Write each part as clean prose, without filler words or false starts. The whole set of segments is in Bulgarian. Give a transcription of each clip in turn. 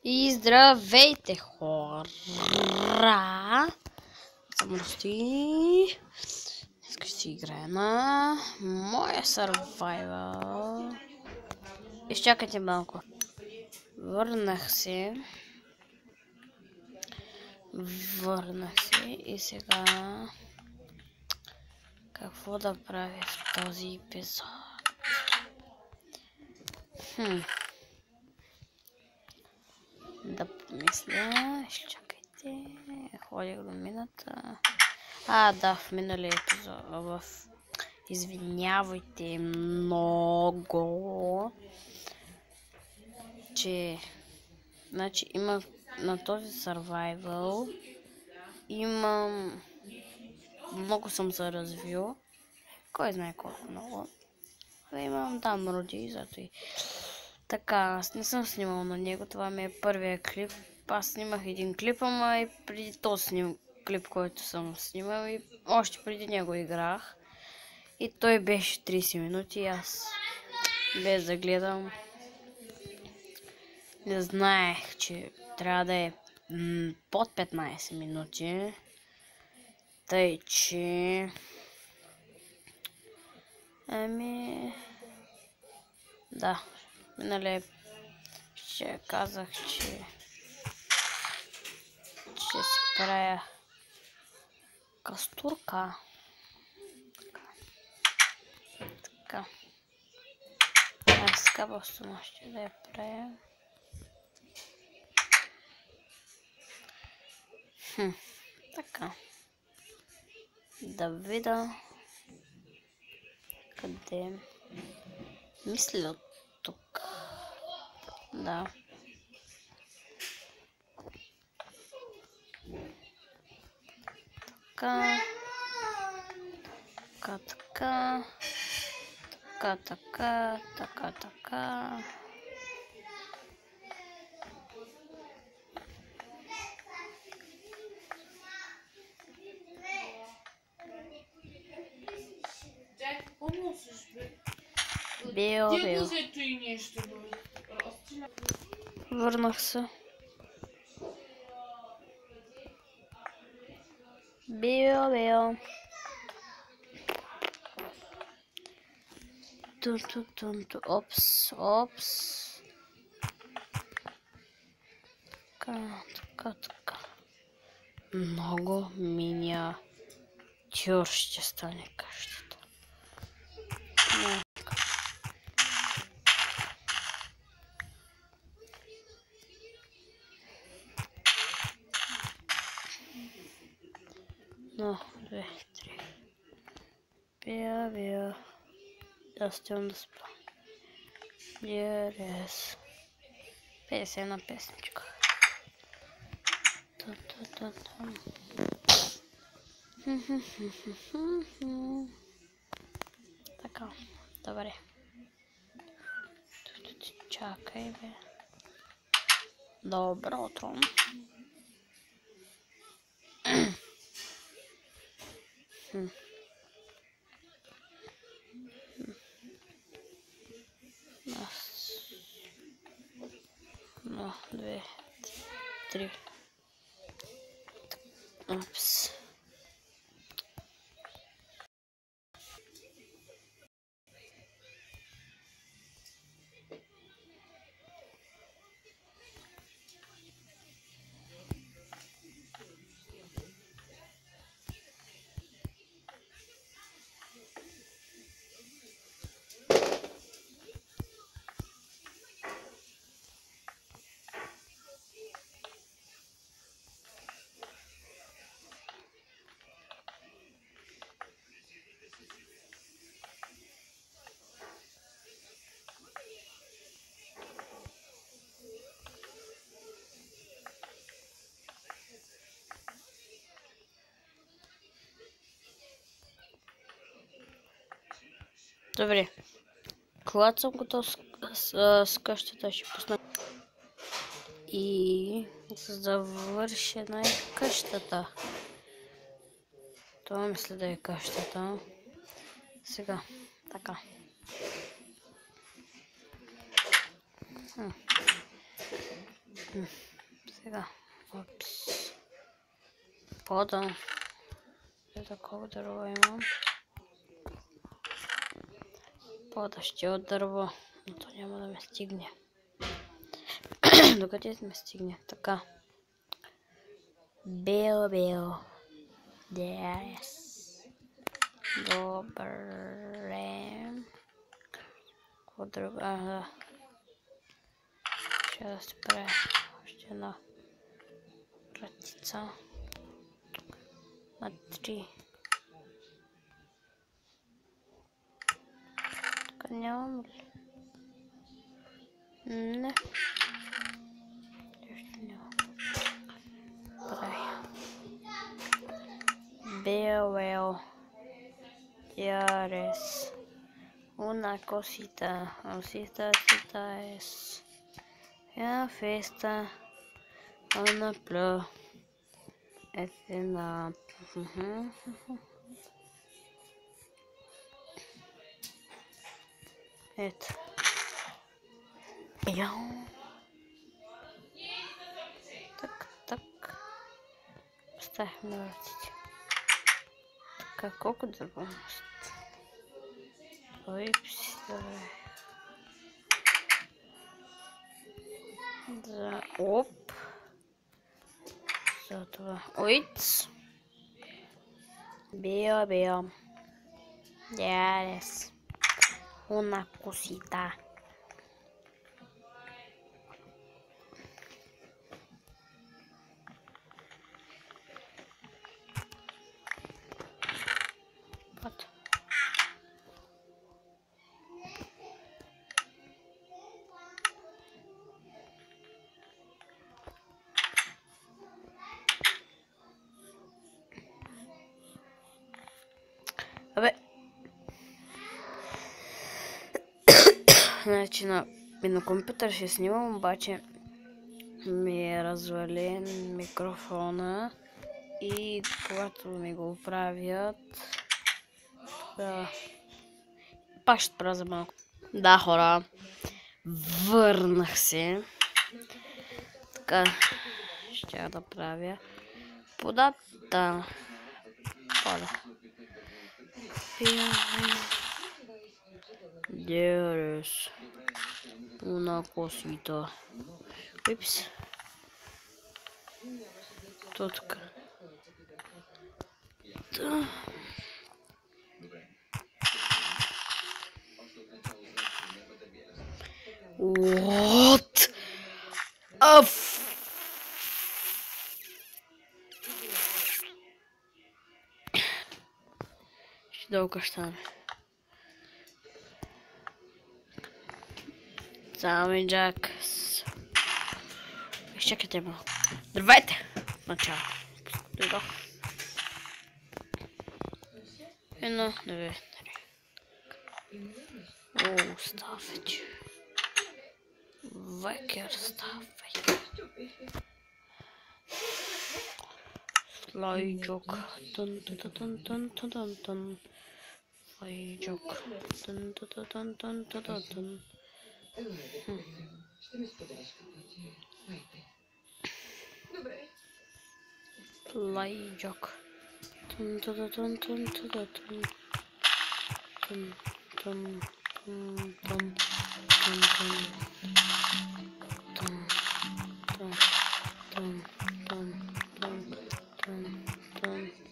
И здравейте, хора! Съм Русти. Днес ще си играя на моя Survival. Изчакайте малко. Върнах се и сега какво да правя в този епизод? Да помисля, изчакайте, ходих до мината. Да, в миналия епизод, извинявайте много, че, значи има на този Survival, много съм се развил, кой знае колко много, имам там роди, зато и така, аз не съм снимал на него, това ми е първия клип. Аз снимах един клип, ама и преди този клип, който съм снимал и още преди него играх. И той беше 30 минути, аз без да гледам не знаех, че трябва да е под 15 минути. Тъй, че да, минале ще казах, че си правя кастурка. Така. Аз сега просто ще да я правя. Така. Да видя къде мисля от тук. Да. Така. Бил. Върнах се. Бил. Опс. Така. Много миниатюр ще стане къщата. No, 2, 3. Бил. Аз стигам да спа. Yes. 51 песничка. Така, добре. Чакай, бе. Добро утро. No, 2, 3. Опс. Добре. Когато съм готов с къщата, ще пусна. И за да върши къщата. Това мисля да е къщата. Сега. Така. Сега. Опс. Пода. Такова дърво имам. Пода ще от дърво. Но то няма да ме стигне. Докъде ме стигне? Така. Бел. Yes. Добре. Какво друго? Да. Ще да се правя още една вратица. На 3. Така нямам ли? Не. Още няма. Правя. Bell. Yares. Una cosita es. Ya festa. Una plo. Escena. Ето. Так. Поставим на вратите. Така, колко дърво може? Ой, добре. За оп. За това. Ойц. Бел. Yes. Una cosita. Вот. Абе. Значи на компютър ще снимам, обаче ми е развален микрофона и когато ми го оправят, пак ще правя за малко. Да, хора, върнах се. Така, ще да правя подата. There's una cosita. Упс. Тут. What? Ще дълго стане. Сами Джакс. Изчакайте малко. Здравейте! Начало. Дойдох. 1, 2, 3. О, став вече. Векер став вече. Слайджок. Тън. Слайджок. Тън. Слайджок.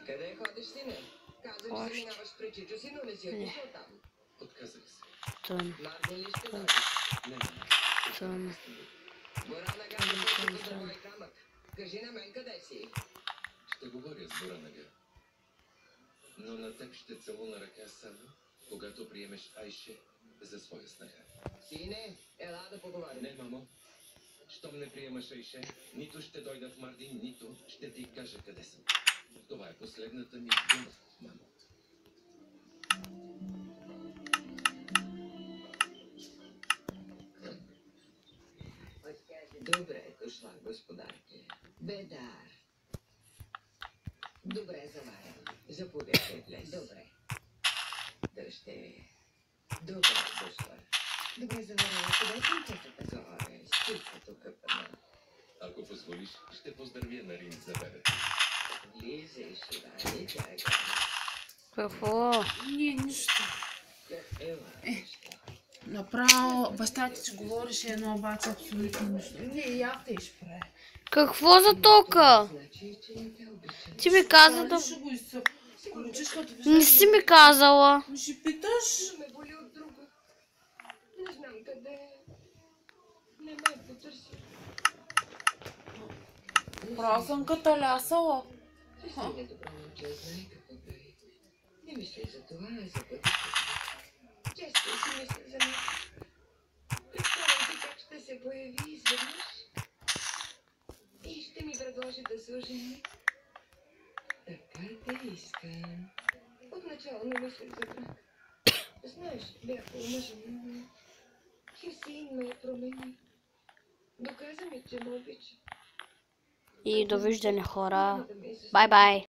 Къде ходиш, сине? Казах, че минаваш при чичо си, но не си отишъл там. Отказах се. Мартин ли ще ходиш? Борана гада, който за мой камък. Кажи на мен къде си. Ще говоря с Боранага. Но на теб ще целуна ръка само, когато приемеш Айше за своя снаха. Сине, ела да поговорим. Не, мамо. Щом не приемаш Айше, нито ще дойда в Мардин, нито ще ти кажа къде съм. Това е последната ми дума, мамо. Добре дошла, господарке. Бедар. Добре заварен. Заповядайте влез. Добре. Дръжте. Добре дошла. Добре, Заварила, къде е принцесата Зоя? Скрица тук при мен. Ако позволиш, ще поздравя на Рин за бебето. Лизай, Ширани, тя е Какво? Не, нищо. ела. Направо баща ти че говореше едно, обаче абсолютно нищо. Не, я те ще прави. Какво за тока? Значи, че не те обича. Ти ми каза да... Ще го изключиш, като Не си ми казала. Ще питаш? Ме боли от друго. Не знам къде е. Не ме потърси. Право съм каталясала. Ти си недобро момче, знае какво прави. Не мисли за това, а за бъдещето. Често си мисля за мен. Представям си как ще се появи изведнъж и ще ми предложи да се ожени. Така те искам. Отначало не мислех за брак. Знаеш, бях омъжена, но Хюсейн ме промени. Доказа ми, че ме обича. И довиждане, хора. Да ме изостави. Бай-бай.